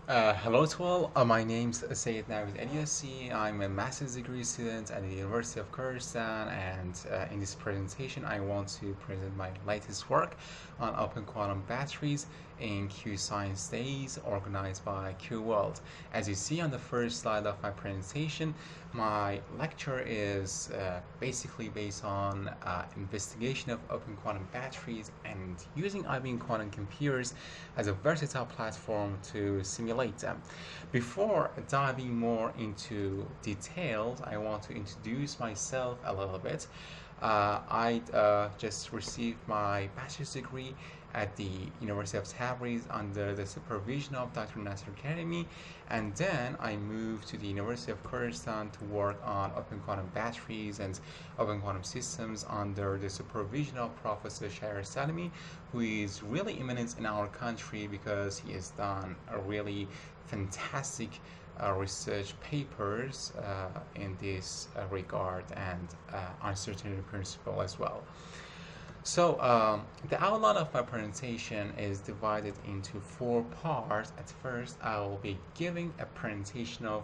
Hello to all. My name's Seyed Navid Elyasi. I'm a master's degree student at the University of Kurdistan, and in this presentation, I want to present my latest work on open quantum batteries in Q Science Days organized by QWorld. As you see on the first slide of my presentation, my lecture is basically based on investigation of open quantum batteries and using IBM quantum computers as a versatile platform to simulate them. Before diving more into details, I want to introduce myself a little bit. I just received my bachelor's degree at the University of Tabriz under the supervision of Dr. Nasser Karimi, and then I moved to the University of Kurdistan to work on open quantum batteries and open quantum systems under the supervision of Professor Shahir Salimi, who is really eminent in our country because he has done a really fantastic research papers in this regard and uncertainty principle as well. So the outline of my presentation is divided into four parts. At first, I will be giving a presentation of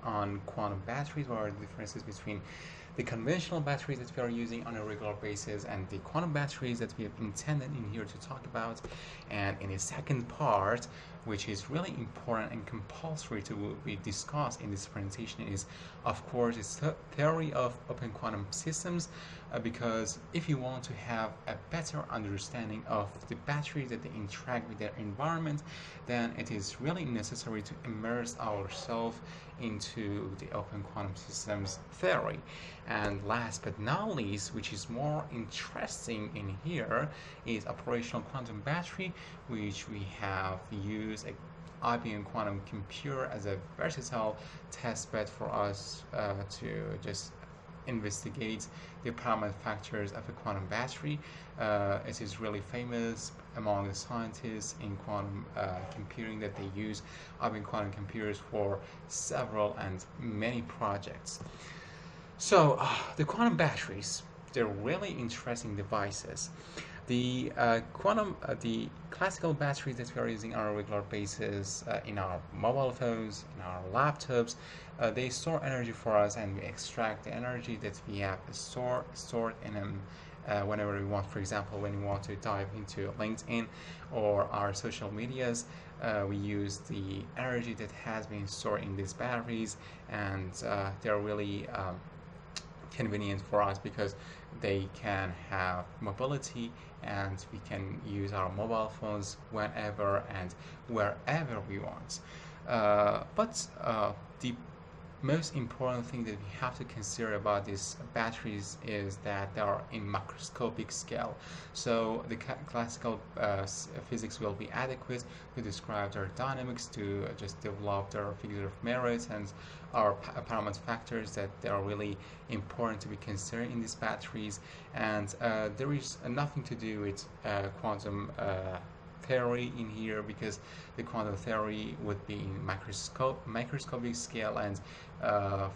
on quantum batteries, what are the differences between the conventional batteries that we are using on a regular basis and the quantum batteries that we have intended in here to talk about. And in the second part, which is really important and compulsory to be discussed in this presentation, is of course its theory of open quantum systems, because if you want to have a better understanding of the batteries that they interact with their environment, then it is really necessary to immerse ourselves into the open quantum systems theory. And last but not least, which is more interesting in here, is operational quantum battery, which we have used a IBM quantum computer as a versatile test bed for us to just investigate the paramount factors of a quantum battery. It is really famous among the scientists in quantum computing that they use IBM quantum computers for several and many projects. So the quantum batteries, they're really interesting devices. The classical batteries that we are using on a regular basis in our mobile phones, in our laptops, they store energy for us, and we extract the energy that we have stored in them whenever we want. For example, when we want to dive into LinkedIn or our social medias, we use the energy that has been stored in these batteries, and they're really convenient for us because they can have mobility and we can use our mobile phones whenever and wherever we want. But the most important thing that we have to consider about these batteries is that they are in microscopic scale. So the classical physics will be adequate to describe their dynamics, to just develop their figures of merit and our paramount factors that they are really important to be considered in these batteries. And there is nothing to do with quantum theory in here, because the quantum theory would be in microscopic scale and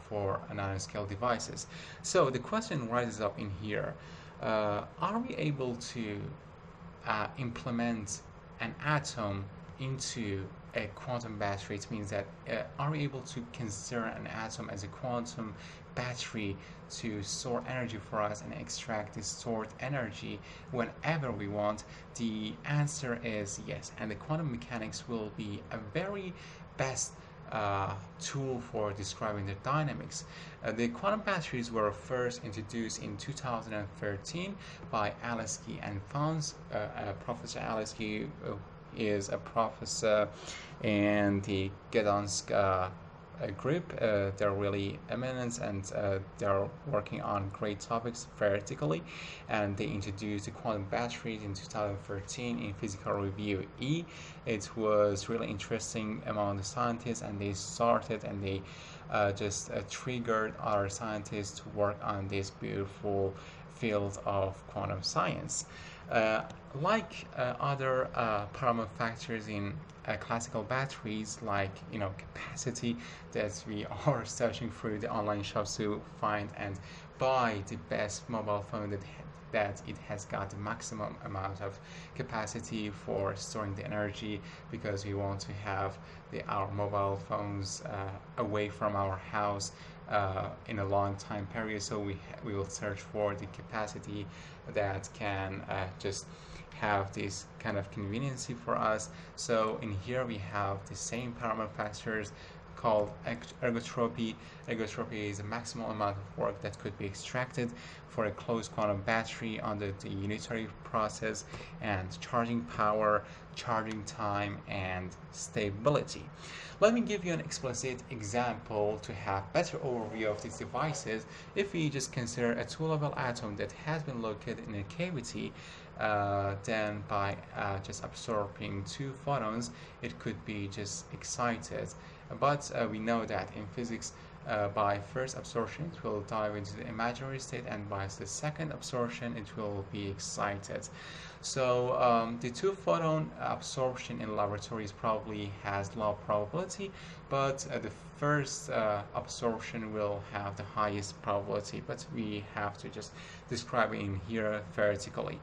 for nanoscale devices. So the question rises up in here, are we able to implement an atom into a quantum battery? It means that are we able to consider an atom as a quantum battery to store energy for us and extract the stored energy whenever we want? The answer is yes, and the quantum mechanics will be a very best tool for describing the dynamics. The quantum batteries were first introduced in 2013 by Elyasi and Fons. Professor Elyasi is a professor in the Gdansk group. They're really eminent, and they're working on great topics theoretically, and they introduced the quantum batteries in 2013 in Physical Review E. It was really interesting among the scientists, and they started and they just triggered our scientists to work on this beautiful field of quantum science. Like other paramount factors in classical batteries, like capacity, that we are searching through the online shops to find and buy the best mobile phone that that it has got the maximum amount of capacity for storing the energy, because we want to have our mobile phones away from our house in a long time period. So we will search for the capacity that can just have this kind of conveniency for us. So in here we have the same parameter factors called ergotropy. Ergotropy is the maximum amount of work that could be extracted for a closed quantum battery under the unitary process, and charging power, charging time, and stability. Let me give you an explicit example to have better overview of these devices. If we just consider a two-level atom that has been located in a cavity, then by just absorbing two photons, it could be just excited. But we know that in physics, by first absorption it will dive into the imaginary state, and by the second absorption it will be excited. So the two photon absorption in laboratories probably has low probability, but the first absorption will have the highest probability, but we have to just describe it in here theoretically.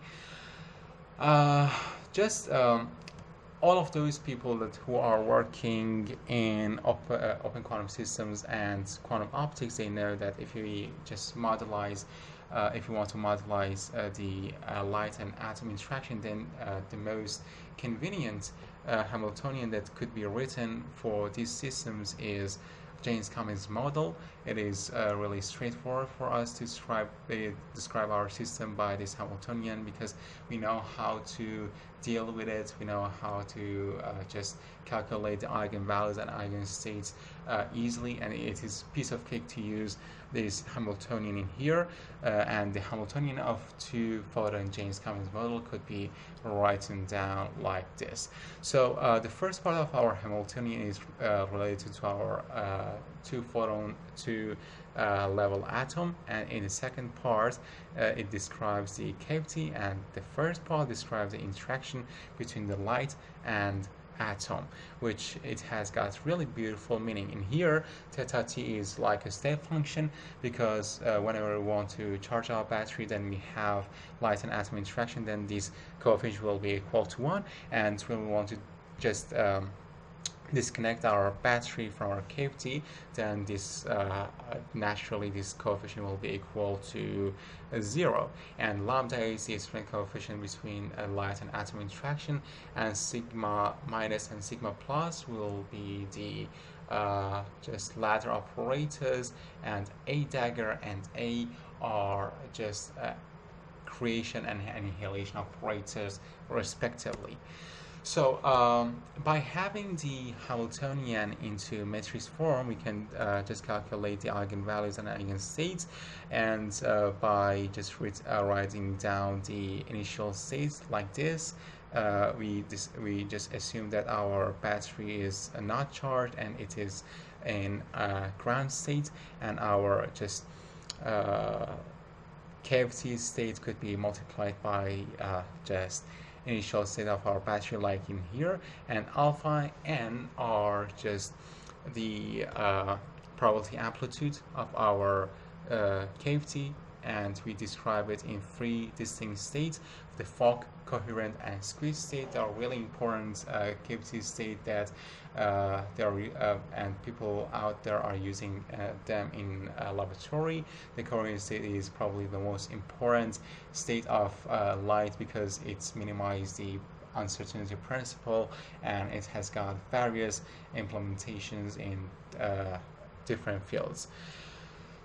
All of those people who are working in open quantum systems and quantum optics, they know that if we just modelize, if we want to modelize the light and atom interaction, then the most convenient Hamiltonian that could be written for these systems is Jaynes-Cummings model. It is really straightforward for us to describe our system by this Hamiltonian, because we know how to deal with it. We know how to just calculate the eigenvalues and eigenstates easily, and it is a piece of cake to use this Hamiltonian in here. And the Hamiltonian of two photon Jaynes-Cummings model could be written down like this. So the first part of our Hamiltonian is related to our two photon level atom, and in the second part it describes the cavity, and the first part describes the interaction between the light and atom, which it has got really beautiful meaning. In here, theta t is like a state function, because whenever we want to charge our battery, then we have light and atom interaction, then this coefficient will be equal to 1, and when we want to just disconnect our battery from our cavity, then this naturally this coefficient will be equal to 0, and lambda is the strength coefficient between light and atom interaction, and sigma minus and sigma plus will be the just ladder operators, and A dagger and A are just creation and annihilation operators respectively. So by having the Hamiltonian into matrix form, we can just calculate the eigenvalues and eigenstates, and by just writing down the initial states like this, we just assume that our battery is not charged and it is in ground state, and our just cavity state could be multiplied by just initial state of our battery, like in here, and alpha n are just the probability amplitude of our cavity, and we describe it in three distinct states: the Fock, coherent, and squeeze state. They are really important cavity state that and people out there are using them in laboratory. The coherent state is probably the most important state of light, because it's minimized the uncertainty principle, and it has got various implementations in different fields.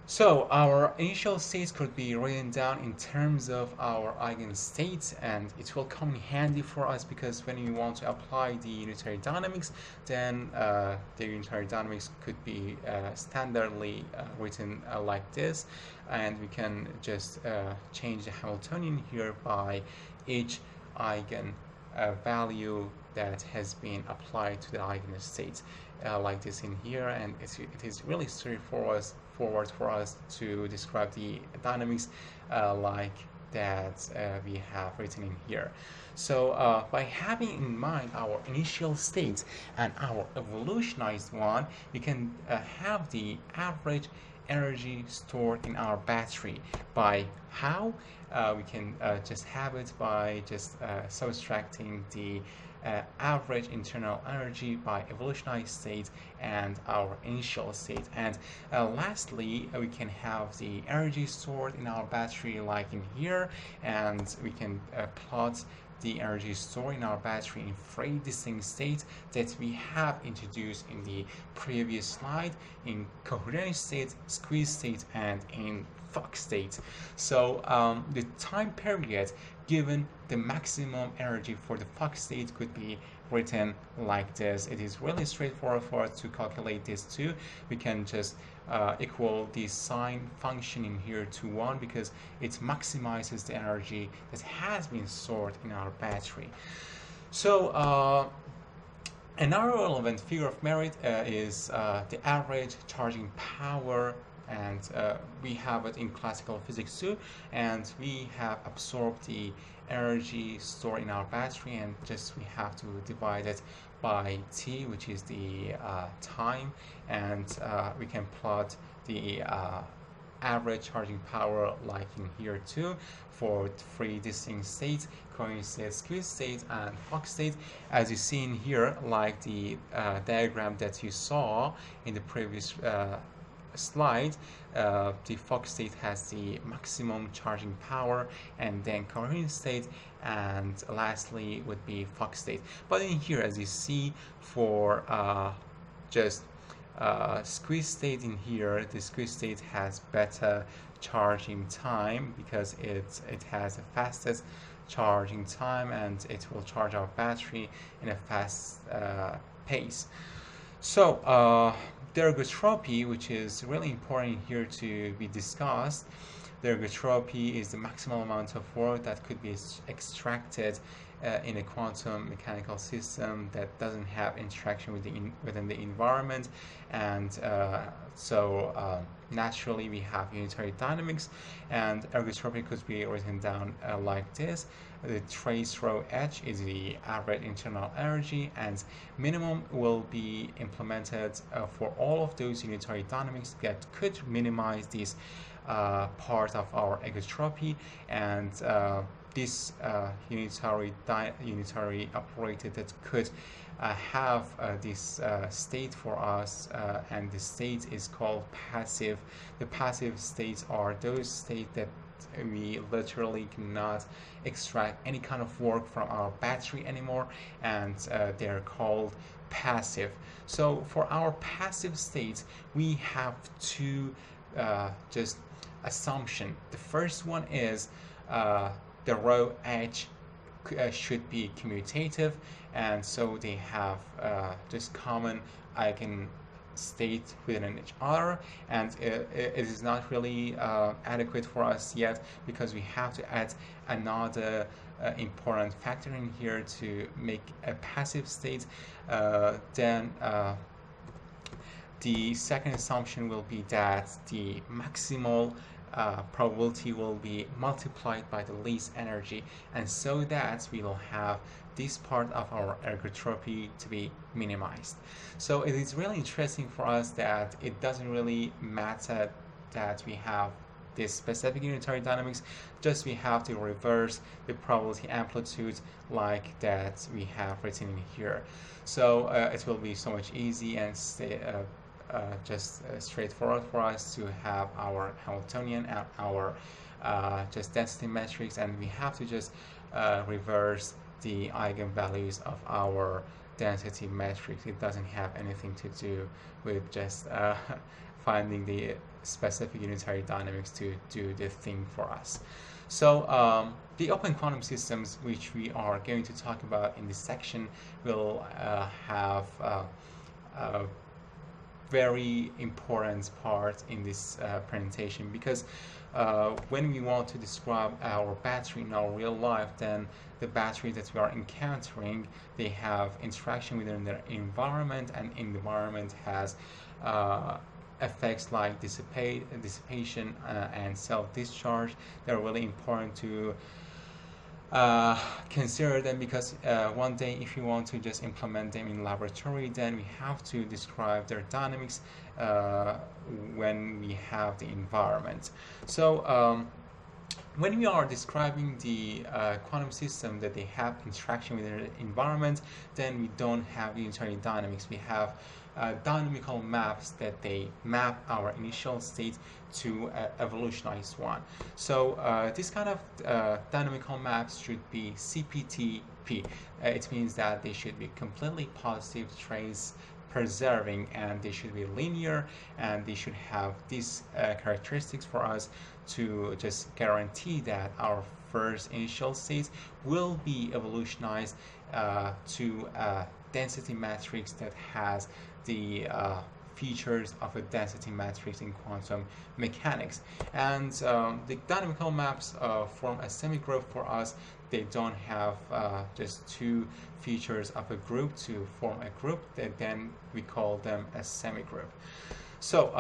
So our initial states could be written down in terms of our eigenstates, and it will come in handy for us, because when we want to apply the unitary dynamics, then the unitary dynamics could be standardly written like this, and we can just change the Hamiltonian here by each eigen value that has been applied to the eigenstates, like this in here, and it is really straightforward for us to describe the dynamics like that we have written in here. So by having in mind our initial states and our evolutionized one, we can have the average energy stored in our battery. By how? We can just have it by just subtracting the average internal energy by evolutionary state and our initial state. And lastly, we can have the energy stored in our battery like in here, and we can plot the energy stored in our battery in three distinct states that we have introduced in the previous slide, in coherent state, squeeze state, and in Fock state. So the time period given the maximum energy for the Fock state could be written like this. It is really straightforward for us to calculate this too. We can just equal the sine function in here to 1 because it maximizes the energy that has been stored in our battery. So another relevant figure of merit is the average charging power, and we have it in classical physics too, and we have absorbed the energy stored in our battery, and just we have to divide it by t, which is the time, and we can plot the average charging power like in here too for three distinct states: coherent state, squeeze state, and Fock state. As you see in here, like the diagram that you saw in the previous slide, the Fock state has the maximum charging power, and then coherent state, and lastly would be Fock state. But in here, as you see, for just squeeze state in here, the squeeze state has better charging time because it has the fastest charging time, and it will charge our battery in a fast pace. So the ergotropy, which is really important here to be discussed, the ergotropy is the maximal amount of work that could be extracted in a quantum mechanical system that doesn't have interaction within the environment. And so naturally we have unitary dynamics, and ergotropy could be written down like this. The trace row H is the average internal energy, and minimum will be implemented for all of those unitary dynamics that could minimize this part of our ergotropy. And this unitary operator that could have this state for us, and the state is called passive. The passive states are those states that we literally cannot extract any kind of work from our battery anymore, and they're called passive. So for our passive states, we have two just assumption. The first one is the row H should be commutative, and so they have just common eigen state within each other, and it is not really adequate for us yet because we have to add another important factor in here to make a passive state. Then the second assumption will be that the maximal probability will be multiplied by the least energy, and so that we will have this part of our ergotropy to be minimized. So it is really interesting for us that it doesn't really matter that we have this specific unitary dynamics, just we have to reverse the probability amplitude like that we have written in here. So it will be so much easy and just straightforward for us to have our Hamiltonian and our just density matrix, and we have to just reverse the eigenvalues of our density matrix. It doesn't have anything to do with just finding the specific unitary dynamics to do the thing for us. So the open quantum systems, which we are going to talk about in this section, will have a very important part in this presentation, because when we want to describe our battery in our real life, then the battery that we are encountering, they have interaction within their environment, and environment has effects like dissipation and self-discharge. They're really important to consider them, because one day if you want to just implement them in laboratory, then we have to describe their dynamics when we have the environment. So when we are describing the quantum system that they have interaction with their environment, then we don't have unitary dynamics. We have dynamical maps that they map our initial state to evolutionized one. So this kind of dynamical maps should be CPTP. It means that they should be completely positive trace preserving, and they should be linear, and they should have these characteristics for us to just guarantee that our first initial state will be evolutionized to a density matrix that has the features of a density matrix in quantum mechanics. And the dynamical maps form a semigroup for us. They don't have just two features of a group to form a group, that then we call them a semigroup. So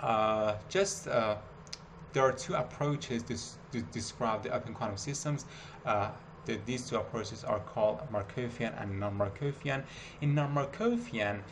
there are two approaches to describe the open quantum systems. These two approaches are called Markovian and non-Markovian. In non-Markovian,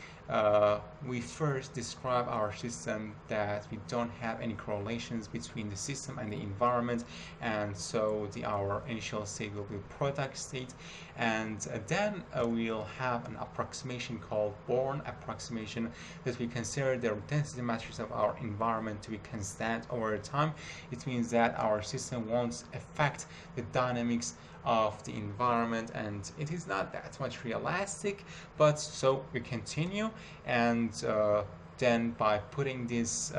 we first describe our system that we don't have any correlations between the system and the environment, and so our initial state will be product state, and then we'll have an approximation called Born approximation, that we consider the density matrix of our environment to be constant over time. It means that our system won't affect the dynamics of the environment, and it is not that much realistic, but so we continue, and then by putting this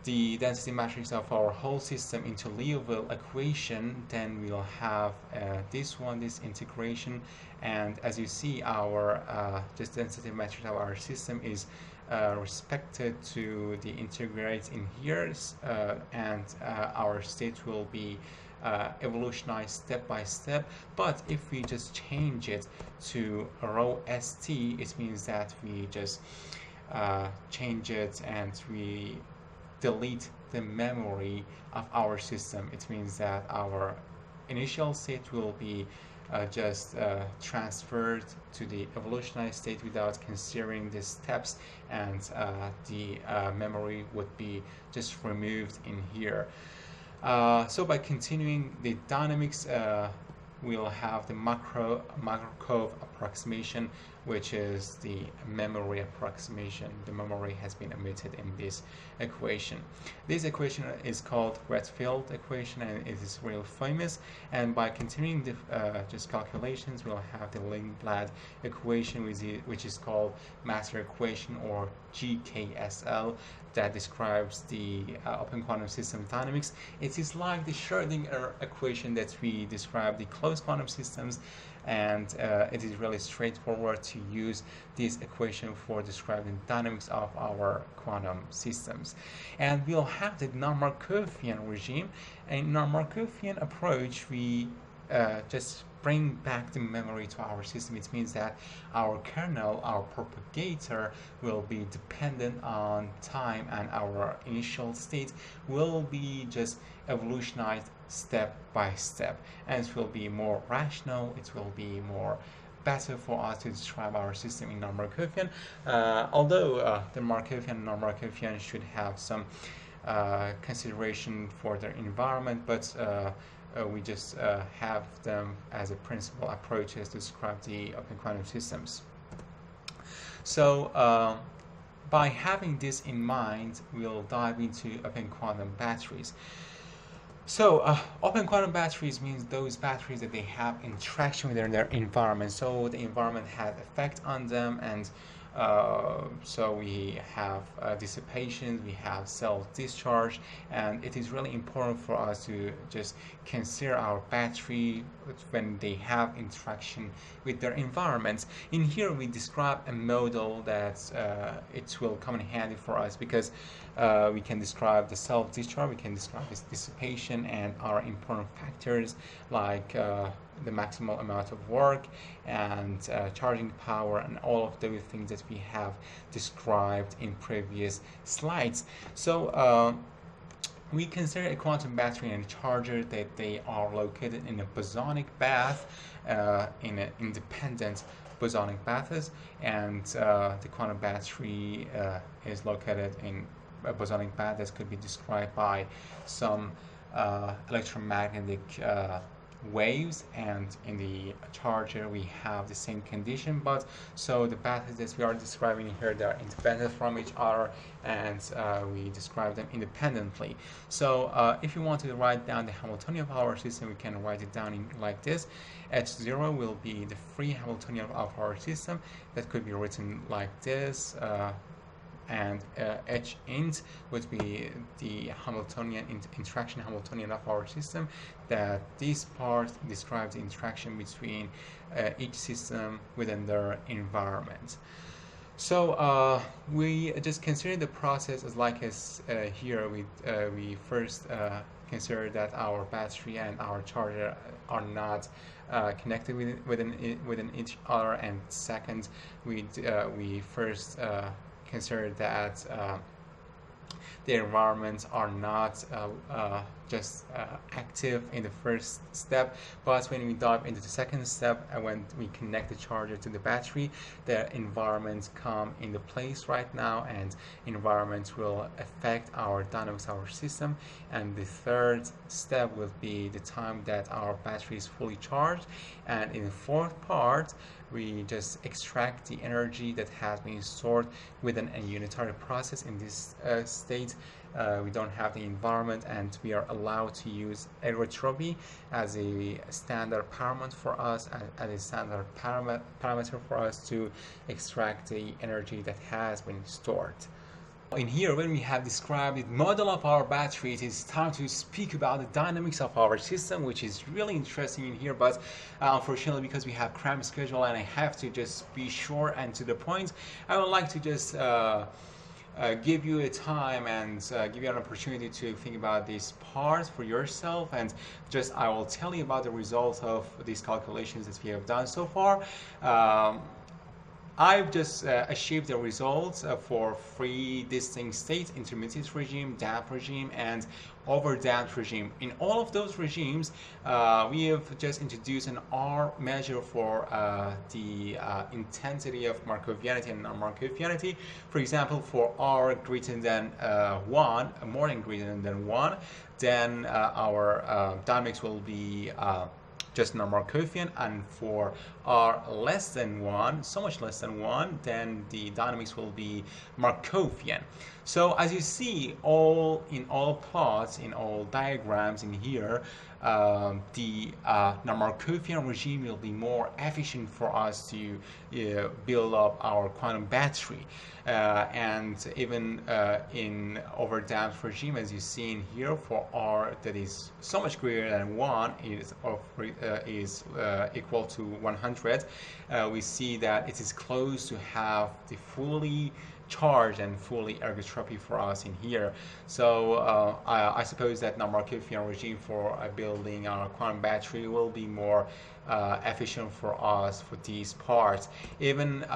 the density matrix of our whole system into Liouville equation, then we'll have this integration, and as you see, our just density matrix of our system is respected to the integrate in here, and our state will be evolutionized step by step. But if we just change it to rho st, it means that we just change it and we delete the memory of our system. It means that our initial state will be just transferred to the evolutionized state without considering the steps, and the memory would be just removed in here. So by continuing the dynamics, we'll have the Markov approximation, which is the memory approximation. The memory has been omitted in this equation. This equation is called Redfield equation, and it is real famous. And by continuing the just calculations, we'll have the Lindblad equation, which is called master equation, or GKSL, that describes the open quantum system dynamics. It is like the Schrödinger equation that we describe the closed quantum systems, and it is really straightforward to use this equation for describing the dynamics of our quantum systems. And we'll have the non-Markovian regime. In non-Markovian approach, we just bring back the memory to our system. It means that our kernel, our propagator, will be dependent on time, and our initial state will be just evolutionized step by step, and it will be more rational, it will be more better for us to describe our system in non-Markovian, although the Markovian and non-Markovian should have some consideration for their environment, but we just have them as a principal approaches to describe the open quantum systems. So by having this in mind, we'll dive into open quantum batteries. So open quantum batteries means those batteries that they have interaction with their environment. So the environment has effect on them, and so we have dissipation, we have self-discharge, and it is really important for us to just consider our battery when they have interaction with their environments. In here we describe a model that it will come in handy for us, because we can describe the self-discharge, we can describe this dissipation, and our important factors like the maximal amount of work and charging power, and all of those things that we have described in previous slides. So we consider a quantum battery and a charger that they are located in a bosonic path, in an independent bosonic paths, and the quantum battery is located in a bosonic path that could be described by some electromagnetic waves, and in the charger we have the same condition, but so the paths that we are describing here, they are independent from each other, and we describe them independently. So if you want to write down the Hamiltonian of our system, we can write it down in like this. H0 will be the free Hamiltonian of our system. That could be written like this, and H int would be the Hamiltonian interaction Hamiltonian of our system, that this part describes the interaction between each system within their environment. So we just consider the process as like as here we first consider that our battery and our charger are not connected within each other, and second, we first consider that the environments are not just active in the first step, but when we dive into the second step and when we connect the charger to the battery, the environments come into place right now, and environments will affect our dynamics of our system. And the third step will be the time that our battery is fully charged, and in the fourth part we just extract the energy that has been stored within a unitary process. In this state, we don't have the environment, and we are allowed to use aerotropy as a standard parameter for us, as a standard parameter for us to extract the energy that has been stored. In here, when we have described the model of our battery, it is time to speak about the dynamics of our system, which is really interesting in here, but unfortunately, because we have cramped schedule and I have to just be short and to the point, I would like to just give you a time and give you an opportunity to think about this part for yourself, and just I will tell you about the results of these calculations that we have done so far. I've just achieved the results for three distinct states: intermittent regime, damped regime, and overdamped regime. In all of those regimes, we have just introduced an R measure for the intensity of Markovianity and non-Markovianity. For example, for R greater than 1, more than greater than 1, then our dynamics will be just non-Markovian, and for R less than 1, so much less than 1, then the dynamics will be Markovian. So as you see, in all plots, in all diagrams in here, the non-Markovian regime will be more efficient for us to build up our quantum battery. And even in overdamped regime, as you see in here, for R that is so much greater than 1 is equal to 100, we see that it is close to have the fully charged and fully ergotropy for us in here. So I suppose that non-Markovian regime for building our quantum battery will be more efficient for us for these parts. Even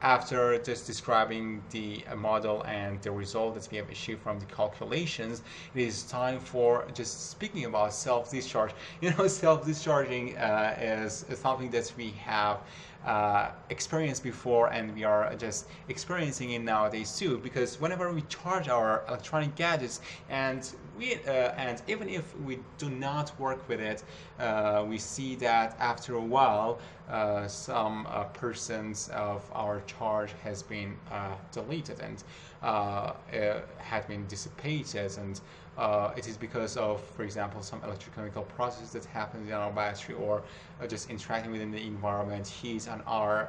after just describing the model and the result that we have achieved from the calculations, it is time for just speaking about self-discharge. You know, self-discharging is something that we have experienced before, and we are just experiencing it nowadays too, because whenever we charge our electronic gadgets, and even if we do not work with it, we see that after a while some percents of our charge has been deleted and had been dissipated, and it is because of, for example, some electrochemical processes that happens in our battery, or just interacting within the environment, heat, and other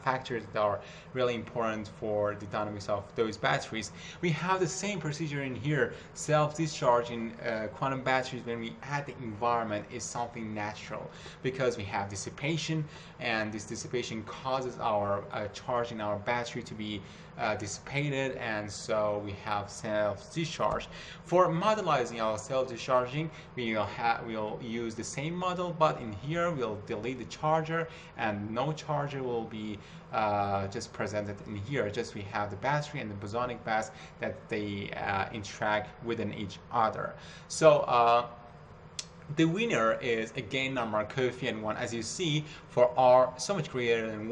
factors that are really important for the dynamics of those batteries. We have the same procedure in here. Self-discharge in quantum batteries, when we add the environment, is something natural, because we have dissipation, and this dissipation causes our charge in our battery to be dissipated, and so we have self-discharge. For modelizing our self-discharging, we'll use the same model, but in here we'll delete the charger, and no charger will be just presented in here. Just we have the battery and the bosonic bath that they interact within each other. So the winner is again non-Markovian one. As you see, for R so much greater than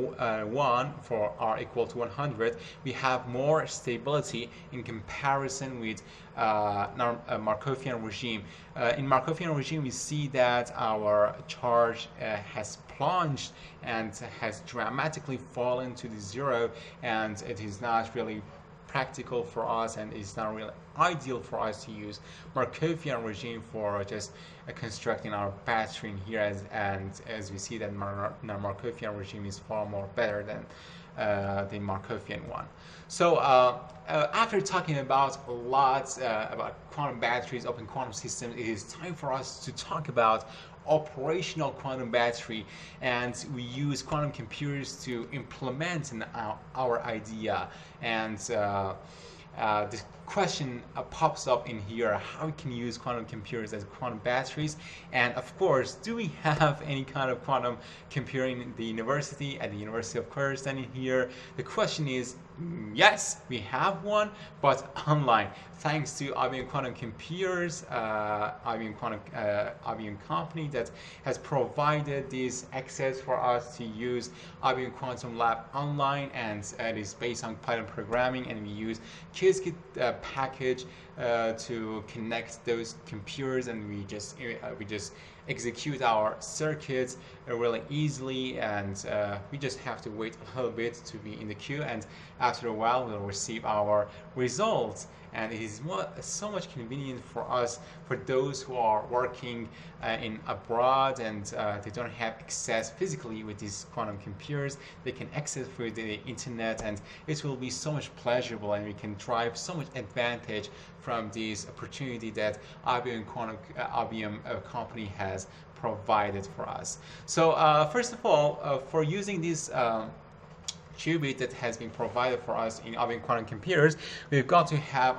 1, for R equal to 100, we have more stability in comparison with Markovian regime. In Markovian regime, we see that our charge has plunged and has dramatically fallen to the zero, and it is not really practical for us, and it's not really ideal for us to use Markovian regime for just constructing our battery in here, and as we see that non-Markovian regime is far more better than the Markovian one. So after talking about a lot about quantum batteries, open quantum systems, it is time for us to talk about operational quantum battery, and we use quantum computers to implement our idea. And the question pops up in here: how we can use quantum computers as quantum batteries? And of course, do we have any kind of quantum computer in the university, at the University of Kurdistan in here? The question is, yes, we have one, but online, thanks to IBM Quantum Computers, IBM company that has provided this access for us to use IBM Quantum Lab online, and it is based on Python programming, and we use QSD package to connect those computers, and we just execute our circuits really easily, and we just have to wait a little bit to be in the queue, and after a while we'll receive our results. And it is so much convenient for us, for those who are working in abroad and they don't have access physically with these quantum computers. They can access through the internet, and it will be so much pleasurable, and we can drive so much advantage from this opportunity that IBM company has provided for us. So first of all, for using this qubit that has been provided for us in IBM quantum computers, we've got to have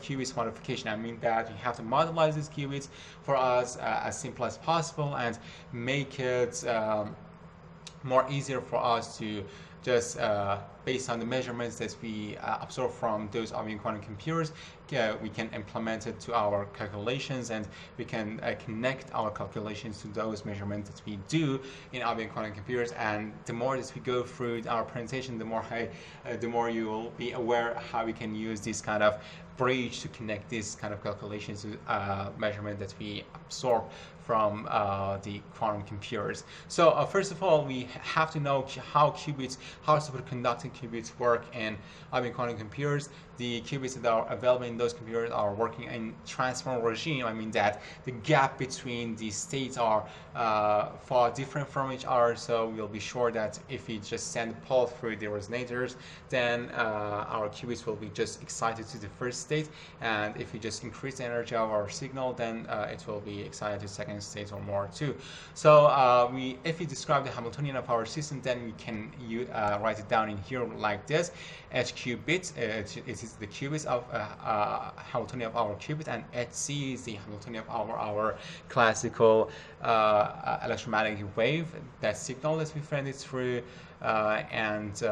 qubits modification. I mean that we have to modelize these qubits for us as simple as possible, and make it more easier for us to just based on the measurements that we absorb from those IBM quantum computers, we can implement it to our calculations, and we can connect our calculations to those measurements that we do in IBM quantum computers. And the more that we go through our presentation, the more you will be aware how we can use this kind of bridge to connect this kind of calculations to measurement that we absorb from the quantum computers. So first of all, we have to know how superconducting qubits work in IBM quantum computers. The qubits that are available in those computers are working in transform regime. I mean that the gap between the states are far different from each other, so we'll be sure that if we just send a pulse through the resonators, then our qubits will be just excited to the first state, and if we just increase the energy of our signal, then it will be excited to second state or more too. So if we describe the Hamiltonian of our system, then we can write it down in here like this: H-qubit, it is the qubits of Hamiltonian of our qubit, and Hc is the Hamiltonian of our classical electromagnetic wave, that signal that we send it through, and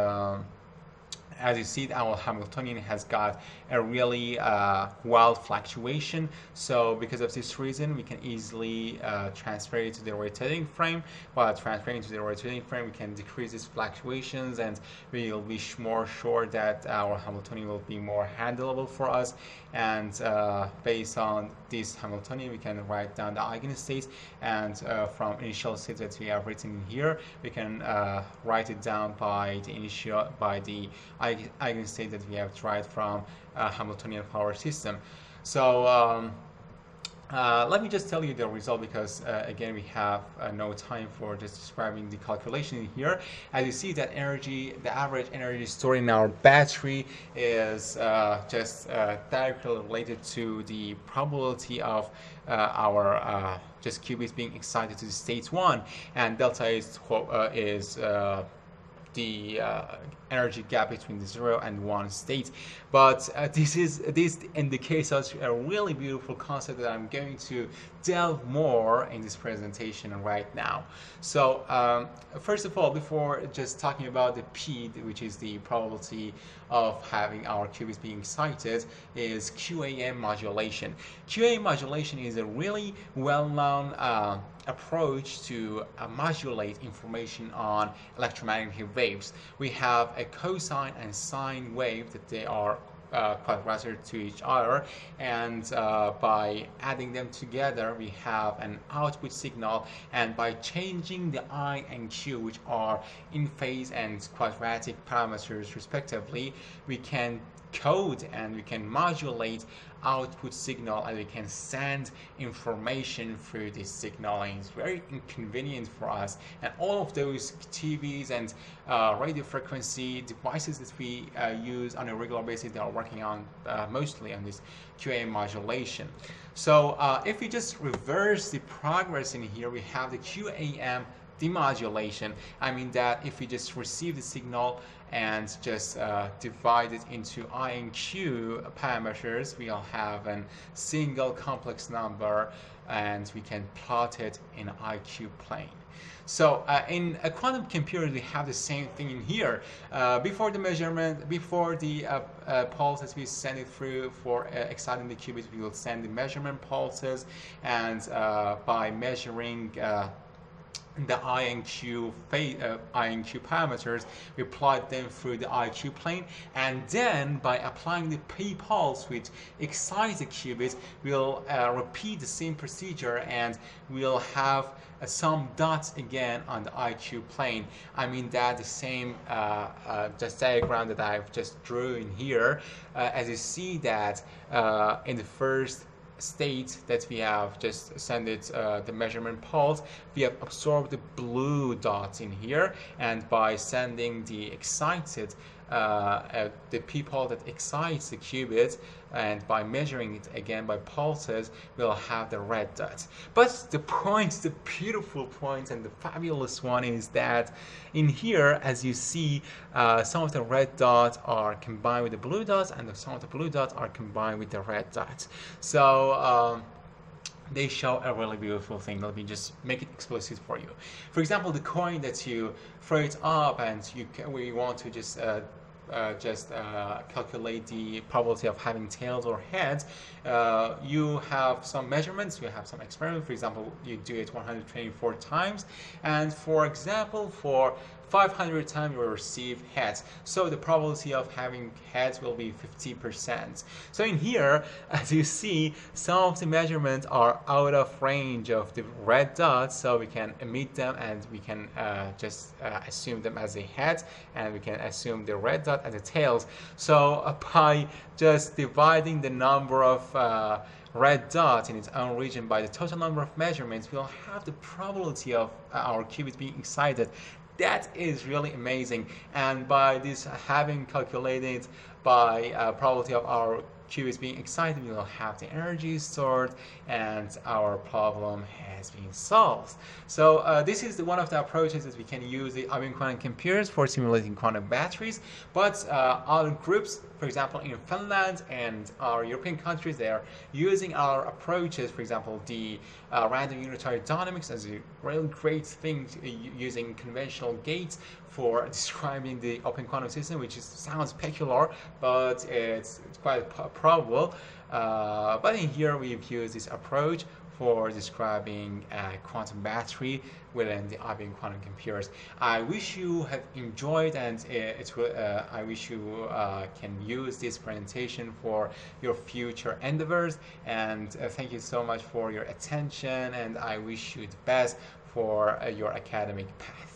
as you see, our Hamiltonian has got a really wild fluctuation. So because of this reason, we can easily transfer it to the rotating frame. While transferring to the rotating frame, we can decrease these fluctuations, and we'll be more sure that our Hamiltonian will be more handleable for us. And based on this Hamiltonian, we can write down the eigenstates, and from initial states that we have written in here, we can write it down by the eigenstate that we have derived from Hamiltonian power system. So let me just tell you the result, because again, we have no time for just describing the calculation here. As you see, that energy, the average energy stored in our battery is just directly related to the probability of our just qubits being excited to the state 1, and delta is the energy gap between the 0 and 1 state. But this indicates us a really beautiful concept that I'm going to delve more in this presentation right now. So first of all, before just talking about the P, which is the probability of having our qubits being excited, is QAM modulation. QAM modulation is a really well-known approach to modulate information on electromagnetic waves. We have a cosine and sine wave that they are quadratic to each other, and by adding them together we have an output signal, and by changing the I and Q, which are in phase and quadratic parameters respectively, we can code and we can modulate output signal, and we can send information through this signal, and it's very inconvenient for us. And all of those TVs and radio frequency devices that we use on a regular basis, they are working on mostly on this QAM modulation. So if we just reverse the progress in here, we have the QAM demodulation. I mean that if we just receive the signal and just divide it into I and Q parameters, we'll have a single complex number, and we can plot it in IQ plane. So in a quantum computer, we have the same thing in here. Before the measurement, before the pulses we send it through for exciting the qubits, we will send the measurement pulses, and by measuring the I and Q parameters, we plot them through the IQ plane, and then by applying the P pulse which excites the qubits, we'll repeat the same procedure, and we'll have some dots again on the IQ plane. I mean that the same just diagram that I've just drew in here, as you see that in the first state that we have just sent it the measurement pulse, we have absorbed the blue dots in here, and by sending the excited the p-pulse that excites the qubit, and by measuring it again by pulses, we'll have the red dots. But the point, the beautiful point and the fabulous one is that in here, as you see, some of the red dots are combined with the blue dots, and some of the blue dots are combined with the red dots. So they show a really beautiful thing. Let me just make it explicit for you. For example, the coin that you throw it up, and we want to just calculate the probability of having tails or heads. You have some measurements, you have some experiments. For example, you do it 124 times, and for example, for 500 times you will receive heads. So the probability of having heads will be 50%. So in here, as you see, some of the measurements are out of range of the red dots, so we can omit them, and we can just assume them as a head, and we can assume the red dot as the tails. So by just dividing the number of red dot in its own region by the total number of measurements, we'll have the probability of our qubit being excited. That is really amazing, and by this having calculated by probability of our qubits being excited, we will have the energy stored, and our problem has been solved. So this is one of the approaches that we can use the IBM quantum computers for simulating quantum batteries. But other groups, for example in Finland and our European countries, they are using our approaches. For example, the random unitary dynamics as a really great thing, using conventional gates for describing the open quantum system, which sounds peculiar, but it's quite probable. But in here we've used this approach for describing a quantum battery within the IBM quantum computers. I wish you have enjoyed, and I wish you can use this presentation for your future endeavors. And thank you so much for your attention, and I wish you the best for your academic path.